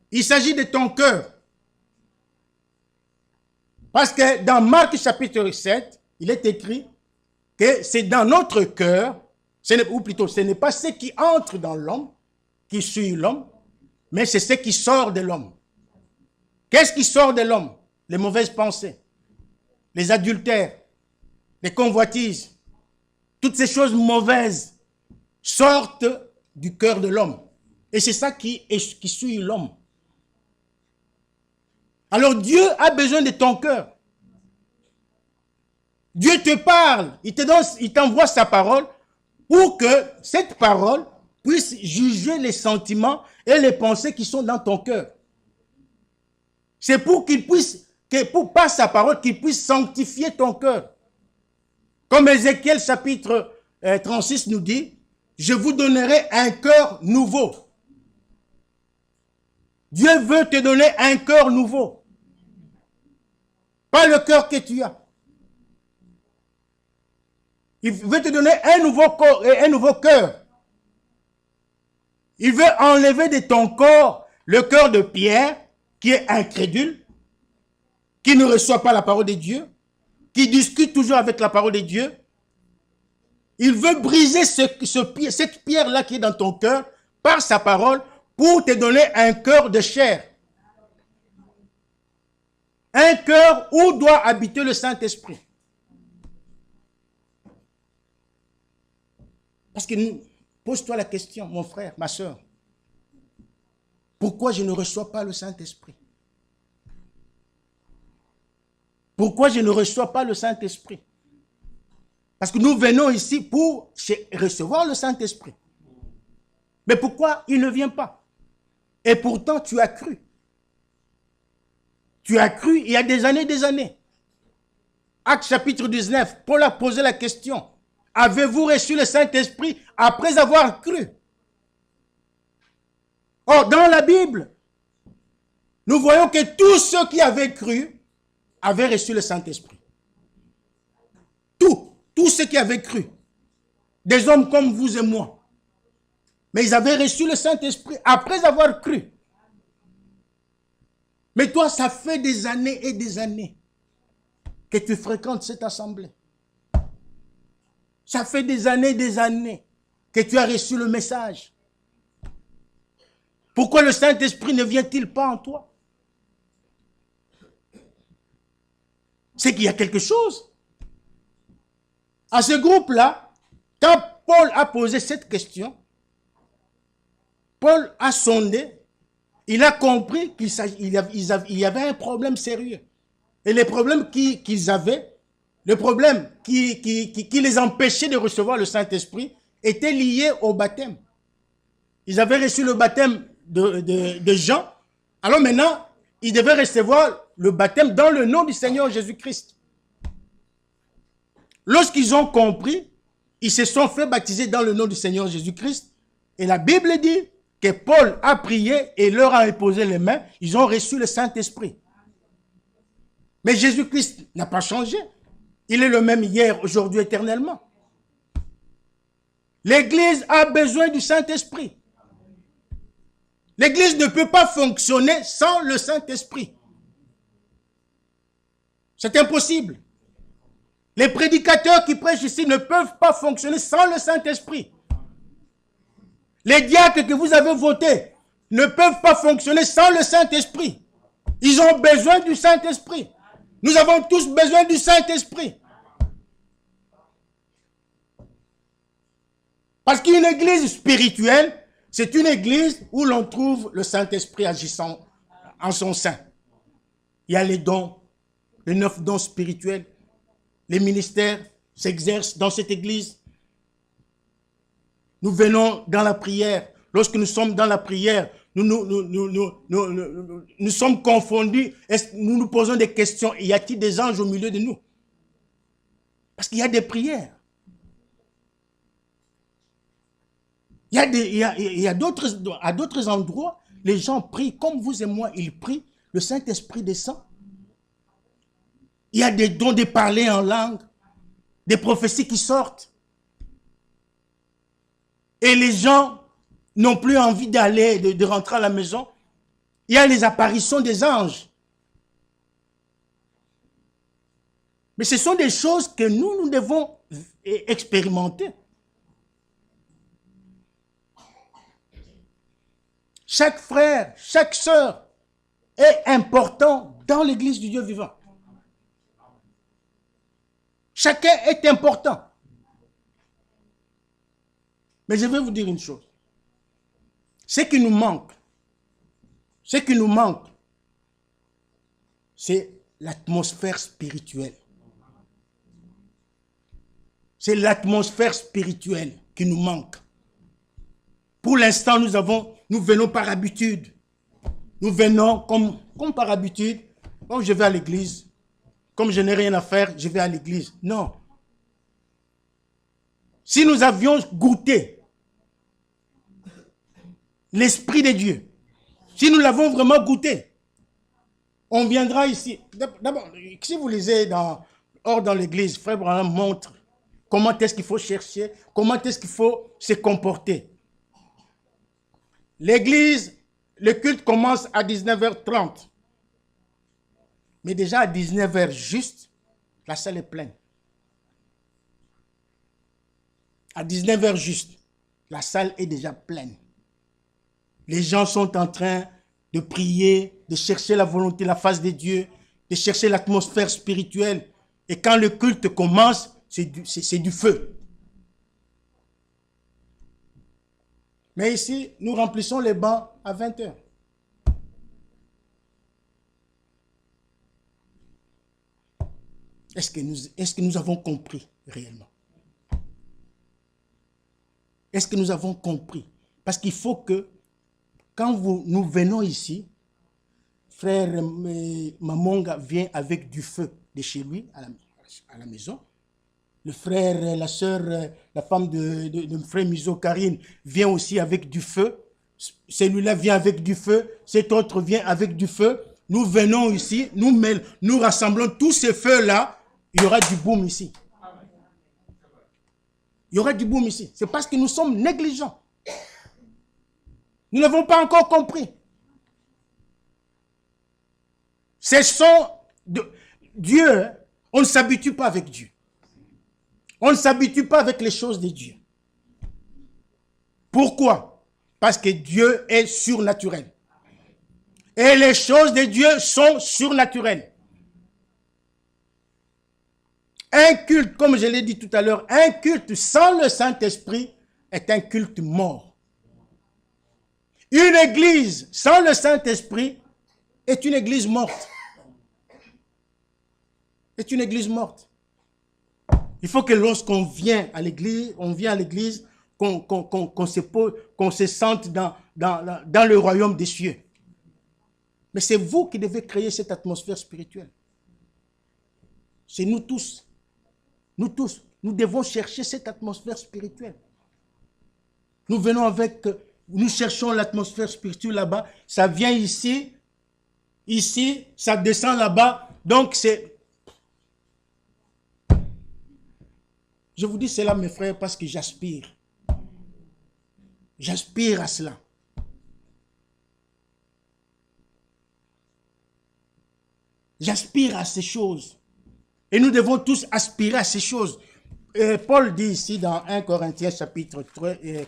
Il s'agit de ton cœur. Parce que dans Marc chapitre 7, il est écrit que c'est dans notre cœur, ou plutôt ce n'est pas ce qui entre dans l'homme, qui suit l'homme, mais c'est ce qui sort de l'homme. Qu'est-ce qui sort de l'homme? Les mauvaises pensées, les adultères, les convoitises, toutes ces choses mauvaises sortent du cœur de l'homme. Et c'est ça qui suit l'homme. Alors Dieu a besoin de ton cœur. Dieu te parle, il t'envoie sa parole pour que cette parole puisse juger les sentiments et les pensées qui sont dans ton cœur. C'est pour par sa parole, qu'il puisse sanctifier ton cœur. Comme Ézéchiel chapitre 36 nous dit, je vous donnerai un cœur nouveau. Dieu veut te donner un cœur nouveau. Pas le cœur que tu as. Il veut te donner un nouveau cœur. Il veut enlever de ton corps le cœur de pierre qui est incrédule, qui ne reçoit pas la parole de Dieu, qui discute toujours avec la parole de Dieu. Il veut briser cette pierre-là qui est dans ton cœur par sa parole pour te donner un cœur de chair. Un cœur où doit habiter le Saint-Esprit. Parce que pose-toi la question, mon frère, ma soeur. Pourquoi je ne reçois pas le Saint-Esprit? Pourquoi je ne reçois pas le Saint-Esprit? Parce que nous venons ici pour recevoir le Saint-Esprit. Mais pourquoi il ne vient pas? Et pourtant, tu as cru. Tu as cru il y a des années, des années. Acte chapitre 19, Paul a posé la question. Avez-vous reçu le Saint-Esprit après avoir cru? Or, dans la Bible, nous voyons que tous ceux qui avaient cru avaient reçu le Saint-Esprit. Tous ceux qui avaient cru. Des hommes comme vous et moi. Mais ils avaient reçu le Saint-Esprit après avoir cru. Mais toi, ça fait des années et des années que tu fréquentes cette assemblée. Ça fait des années que tu as reçu le message. Pourquoi le Saint-Esprit ne vient-il pas en toi? C'est qu'il y a quelque chose. À ce groupe-là, quand Paul a posé cette question, Paul a sondé, il a compris qu'il y avait un problème sérieux. Et les problèmes qu'ils avaient, le problème qui les empêchait de recevoir le Saint-Esprit, était lié au baptême. Ils avaient reçu le baptême de Jean, alors maintenant, ils devaient recevoir le baptême dans le nom du Seigneur Jésus-Christ. Lorsqu'ils ont compris, ils se sont fait baptiser dans le nom du Seigneur Jésus-Christ. Et la Bible dit que Paul a prié et leur a imposé les mains. Ils ont reçu le Saint-Esprit. Mais Jésus-Christ n'a pas changé. Il est le même hier, aujourd'hui, éternellement. L'Église a besoin du Saint-Esprit. L'Église ne peut pas fonctionner sans le Saint-Esprit. C'est impossible. Les prédicateurs qui prêchent ici ne peuvent pas fonctionner sans le Saint-Esprit. Les diacres que vous avez votés ne peuvent pas fonctionner sans le Saint-Esprit. Ils ont besoin du Saint-Esprit. Nous avons tous besoin du Saint-Esprit. Parce qu'une église spirituelle, c'est une église où l'on trouve le Saint-Esprit agissant en son sein. Il y a les dons, les 9 dons spirituels. Les ministères s'exercent dans cette église. Nous venons dans la prière. Lorsque nous sommes dans la prière, nous sommes confondus. Nous nous posons des questions. Y a-t-il des anges au milieu de nous? Parce qu'il y a des prières. À d'autres endroits, les gens prient comme vous et moi, ils prient. Le Saint-Esprit descend. Il y a des dons de parler en langue, des prophéties qui sortent. Et les gens n'ont plus envie d'aller, de rentrer à la maison. Il y a les apparitions des anges. Mais ce sont des choses que nous devons expérimenter. Chaque frère, chaque sœur est important dans l'église du Dieu vivant. Chacun est important. Mais je vais vous dire une chose. Ce qui nous manque, c'est l'atmosphère spirituelle. C'est l'atmosphère spirituelle qui nous manque. Pour l'instant, nous venons par habitude. Nous venons comme par habitude. Quand je vais à l'église, comme je n'ai rien à faire, je vais à l'église. Non. Si nous avions goûté l'Esprit de Dieu, si nous l'avons vraiment goûté, on viendra ici. D'abord, si vous lisez hors dans l'église, Frère Branham montre comment est-ce qu'il faut chercher, comment est-ce qu'il faut se comporter. L'église, le culte commence à 19h30. Mais déjà à 19h juste, la salle est pleine. À 19h juste, la salle est déjà pleine. Les gens sont en train de prier, de chercher la volonté, la face de Dieu, de chercher l'atmosphère spirituelle. Et quand le culte commence, c'est du feu. Mais ici, nous remplissons les bancs à 20h. Est-ce que nous avons compris réellement? Est-ce que nous avons compris? Parce qu'il faut que, quand nous venons ici, frère Mamonga vient avec du feu de chez lui, à la maison. Le frère, la sœur, la femme de frère Mizo Karine vient aussi avec du feu. Celui-là vient avec du feu. Cet autre vient avec du feu. Nous venons ici, nous rassemblons tous ces feux-là. Il y aura du boom ici. Il y aura du boom ici. C'est parce que nous sommes négligents. Nous n'avons pas encore compris. Dieu, on ne s'habitue pas avec Dieu. On ne s'habitue pas avec les choses de Dieu. Pourquoi? Parce que Dieu est surnaturel. Et les choses de Dieu sont surnaturelles. Un culte, comme je l'ai dit tout à l'heure, un culte sans le Saint-Esprit est un culte mort. Une église sans le Saint-Esprit est une église morte. Est une église morte. Il faut que lorsqu'on vient à l'église, qu'on se sente dans le royaume des cieux. Mais c'est vous qui devez créer cette atmosphère spirituelle. C'est nous tous. Nous tous, nous devons chercher cette atmosphère spirituelle. Nous cherchons l'atmosphère spirituelle là-bas. Ça vient ici, ça descend là-bas. Donc c'est... Je vous dis cela, mes frères, parce que j'aspire. J'aspire à cela. J'aspire à ces choses. Et nous devons tous aspirer à ces choses. Paul dit ici dans 1 Corinthiens chapitre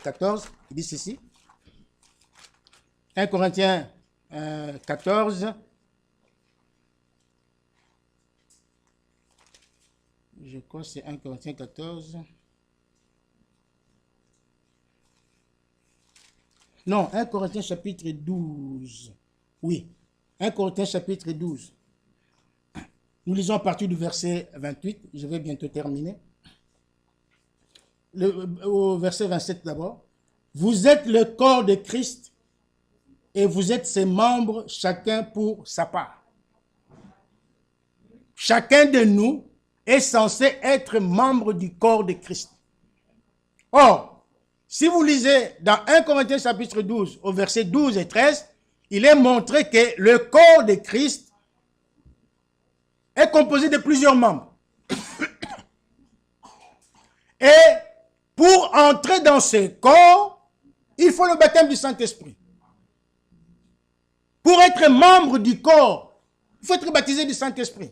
14, il dit ceci. 1 Corinthiens 14. Je crois que c'est 1 Corinthiens 14. Non, 1 Corinthiens chapitre 12. Oui, 1 Corinthiens chapitre 12. Nous lisons à partir du verset 28. Je vais bientôt terminer. Au verset 27 d'abord. Vous êtes le corps de Christ et vous êtes ses membres, chacun pour sa part. Chacun de nous est censé être membre du corps de Christ. Or, si vous lisez dans 1 Corinthiens chapitre 12, au verset 12 et 13, il est montré que le corps de Christ est composé de plusieurs membres. Et pour entrer dans ce corps, il faut le baptême du Saint-Esprit. Pour être membre du corps, il faut être baptisé du Saint-Esprit.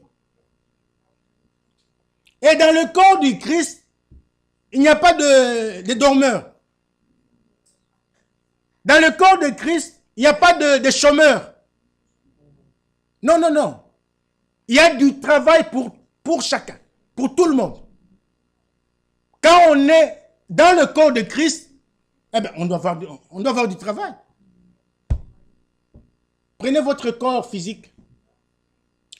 Et dans le corps du Christ, il n'y a pas de dormeurs. Dans le corps de Christ, il n'y a pas de chômeurs. Non, non, non. Il y a du travail pour chacun, pour tout le monde. Quand on est dans le corps de Christ, eh bien, on doit avoir du travail. Prenez votre corps physique.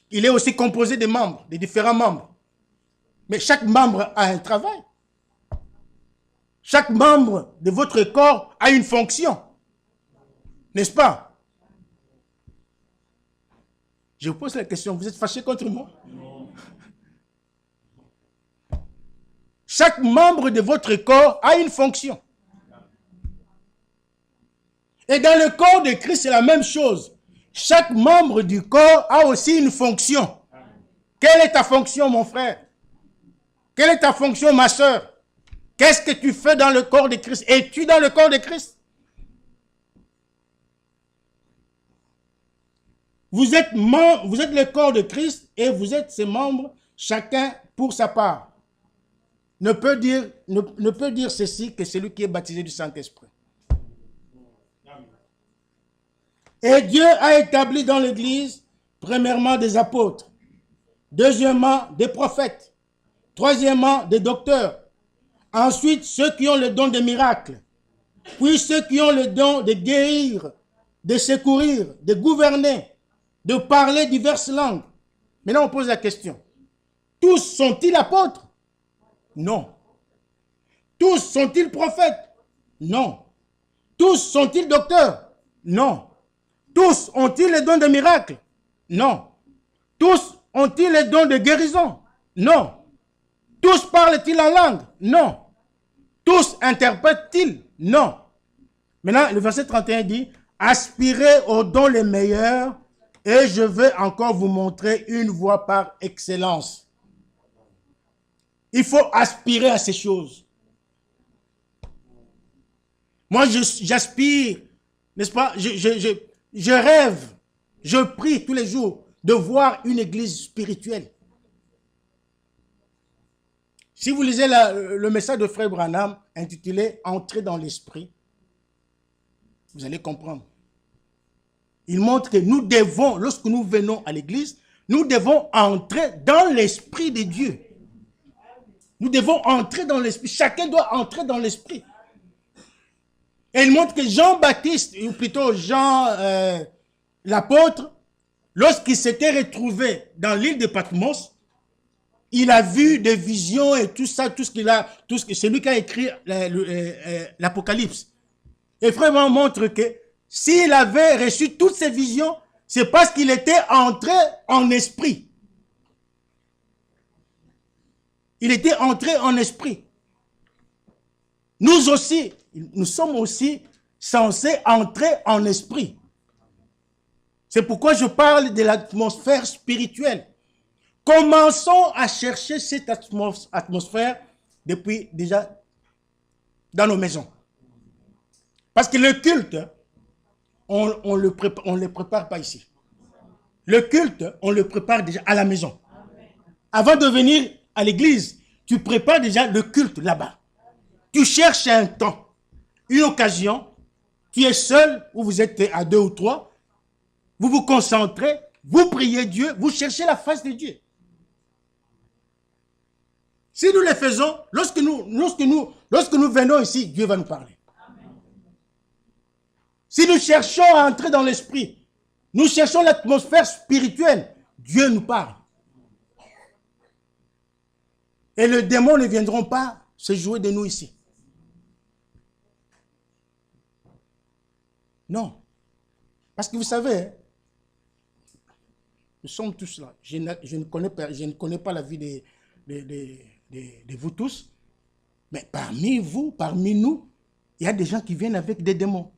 Il est aussi composé de membres, de différents membres. Mais chaque membre a un travail. Chaque membre de votre corps a une fonction. N'est-ce pas? Je vous pose la question, vous êtes fâché contre moi? Non. Chaque membre de votre corps a une fonction. Et dans le corps de Christ, c'est la même chose. Chaque membre du corps a aussi une fonction. Quelle est ta fonction, mon frère? Quelle est ta fonction, ma soeur? Qu'est-ce que tu fais dans le corps de Christ? Es-tu dans le corps de Christ? Vous êtes le corps de Christ et vous êtes ses membres, chacun pour sa part. Ne peut dire ceci que celui qui est baptisé du Saint-Esprit. Et Dieu a établi dans l'Église, premièrement, des apôtres, deuxièmement, des prophètes, troisièmement, des docteurs, ensuite, ceux qui ont le don des miracles, puis ceux qui ont le don de guérir, de secourir, de gouverner, de parler diverses langues. Maintenant, on pose la question. Tous sont-ils apôtres? Non. Tous sont-ils prophètes? Non. Tous sont-ils docteurs? Non. Tous ont-ils les dons de miracles? Non. Tous ont-ils les dons de guérison? Non. Tous parlent-ils en langue? Non. Tous interprètent-ils? Non. Maintenant, le verset 31 dit, aspirez aux dons les meilleurs et je vais encore vous montrer une voie par excellence. Il faut aspirer à ces choses. Moi, j'aspire, n'est-ce pas? Je rêve, je prie tous les jours de voir une église spirituelle. Si vous lisez le message de Frère Branham intitulé « Entrer dans l'esprit », vous allez comprendre. Il montre que nous devons, lorsque nous venons à l'église, nous devons entrer dans l'esprit de Dieu. Nous devons entrer dans l'esprit. Chacun doit entrer dans l'esprit. Et il montre que Jean-Baptiste, ou plutôt Jean l'apôtre, lorsqu'il s'était retrouvé dans l'île de Patmos, il a vu des visions et tout ça, c'est lui qui a écrit l'Apocalypse. Et vraiment montre que s'il avait reçu toutes ces visions, c'est parce qu'il était entré en esprit. Il était entré en esprit. Nous aussi, nous sommes aussi censés entrer en esprit. C'est pourquoi je parle de l'atmosphère spirituelle. Commençons à chercher cette atmosphère depuis déjà dans nos maisons. Parce que le culte, on ne le prépare pas ici. Le culte, on le prépare déjà à la maison. Avant de venir à l'église, tu prépares déjà le culte là-bas. Tu cherches un temps, une occasion, tu es seul ou vous êtes à 2 ou 3, vous vous concentrez, vous priez Dieu, vous cherchez la face de Dieu. Si nous le faisons, lorsque nous venons ici, Dieu va nous parler. Si nous cherchons à entrer dans l'esprit, nous cherchons l'atmosphère spirituelle, Dieu nous parle. Et les démons ne viendront pas se jouer de nous ici. Non. Parce que vous savez, nous sommes tous là. Je ne connais pas la vie de vous tous. Mais parmi vous, parmi nous, il y a des gens qui viennent avec des démons.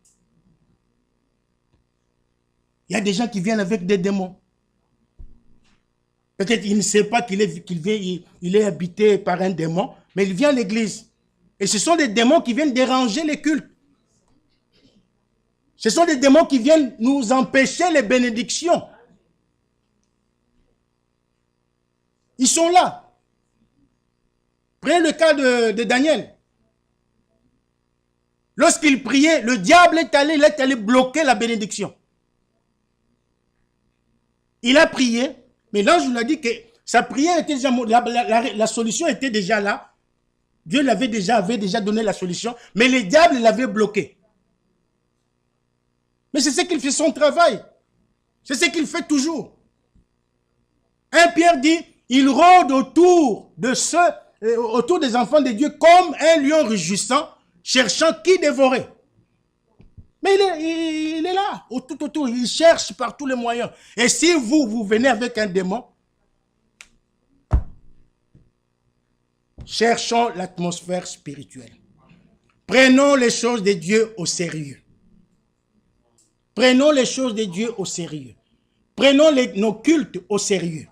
Il y a des gens qui viennent avec des démons. Peut-être qu'il ne sait pas qu'il est habité par un démon, mais il vient à l'église. Et ce sont des démons qui viennent déranger les cultes. Ce sont des démons qui viennent nous empêcher les bénédictions. Ils sont là. Prenez le cas de Daniel. Lorsqu'il priait, le diable est allé bloquer la bénédiction. Il a prié, mais l'ange nous a dit que sa prière était déjà, la solution était déjà là. Dieu avait déjà donné la solution, mais le diable l'avait bloqué. Mais c'est ce qu'il fait son travail. C'est ce qu'il fait toujours. 1 Pierre dit, il rôde autour des enfants de Dieu comme un lion rugissant, cherchant qui dévorer. Mais il est là, tout autour, il cherche par tous les moyens. Et si vous venez avec un démon, cherchons l'atmosphère spirituelle. Prenons les choses de Dieu au sérieux. Prenons les choses de Dieu au sérieux. Prenons nos cultes au sérieux.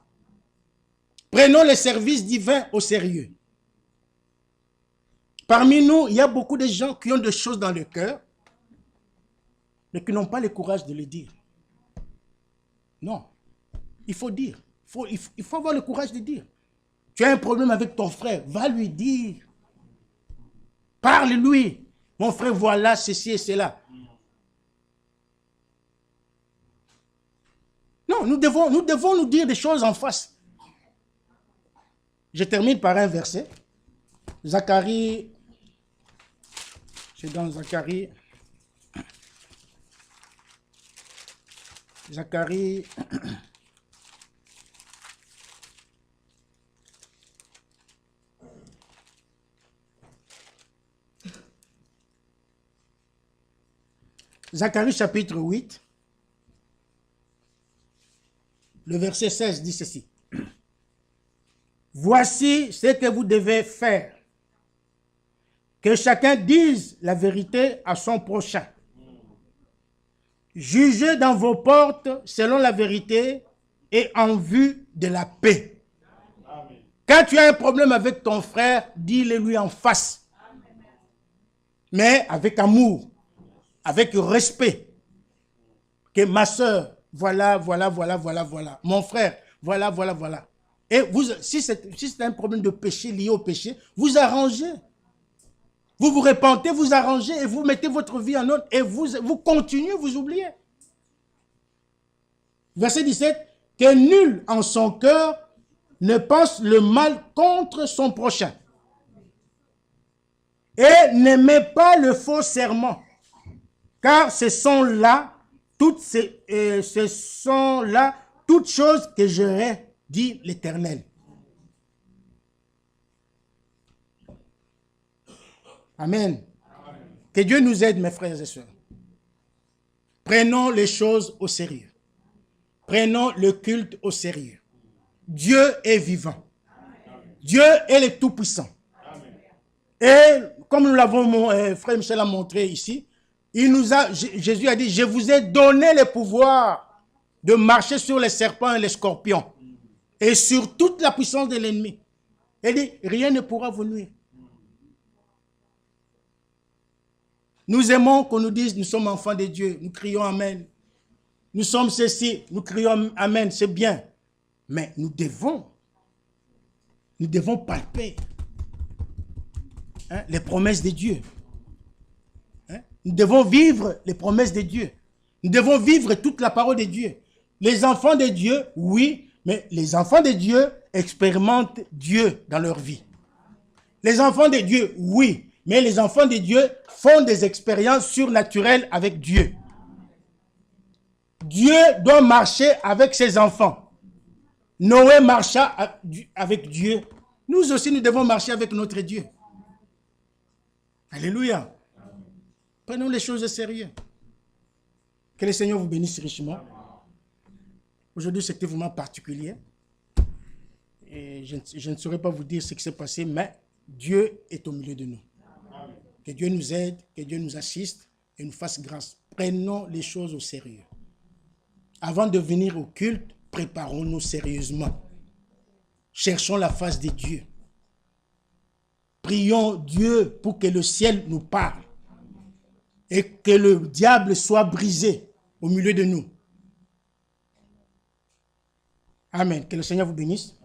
Prenons les services divins au sérieux. Parmi nous, il y a beaucoup de gens qui ont des choses dans le cœur, mais qui n'ont pas le courage de le dire. Non, il faut dire. Il faut avoir le courage de dire. Tu as un problème avec ton frère, va lui dire. Parle-lui. Mon frère, voilà ceci et cela. Non, nous devons nous dire des choses en face. Je termine par un verset. Zacharie, c'est dans Zacharie. Zacharie. Zacharie chapitre 8, le verset 16 dit ceci. Voici ce que vous devez faire. Que chacun dise la vérité à son prochain. Jugez dans vos portes selon la vérité et en vue de la paix. Amen. Quand tu as un problème avec ton frère, dis-le lui en face. Amen. Mais avec amour, avec respect. Que ma soeur, voilà. Mon frère, voilà. Et vous, si c'est un problème de péché lié au péché, vous arrangez. Vous vous repentez, vous arrangez et vous mettez votre vie en ordre et vous continuez, vous oubliez. Verset 17. Que nul en son cœur ne pense le mal contre son prochain. Et n'aimez pas le faux serment. Car ce sont là toutes choses que j'aurais dit l'Éternel. Amen. Que Dieu nous aide, mes frères et sœurs. Prenons les choses au sérieux. Prenons le culte au sérieux. Dieu est vivant. Dieu est le Tout-Puissant. Et comme nous l'avons, frère Michel a montré ici, Jésus a dit, je vous ai donné le pouvoir de marcher sur les serpents et les scorpions et sur toute la puissance de l'ennemi. Il dit, rien ne pourra vous nuire. Nous aimons qu'on nous dise, nous sommes enfants de Dieu, nous crions Amen. Nous sommes ceci, nous crions Amen, c'est bien. Mais nous devons palper les promesses de Dieu. Nous devons vivre les promesses de Dieu. Nous devons vivre toute la parole de Dieu. Les enfants de Dieu, oui, mais les enfants de Dieu expérimentent Dieu dans leur vie. Les enfants de Dieu, oui, mais les enfants de Dieu font des expériences surnaturelles avec Dieu. Dieu doit marcher avec ses enfants. Noé marcha avec Dieu. Nous aussi, nous devons marcher avec notre Dieu. Alléluia. Prenons les choses au sérieux. Que le Seigneur vous bénisse richement. Aujourd'hui, c'était vraiment particulier. Et je ne saurais pas vous dire ce qui s'est passé, mais Dieu est au milieu de nous. Que Dieu nous aide, que Dieu nous assiste et nous fasse grâce. Prenons les choses au sérieux. Avant de venir au culte, préparons-nous sérieusement. Cherchons la face de Dieu. Prions Dieu pour que le ciel nous parle et que le diable soit brisé au milieu de nous. Amen. Que le Seigneur vous bénisse.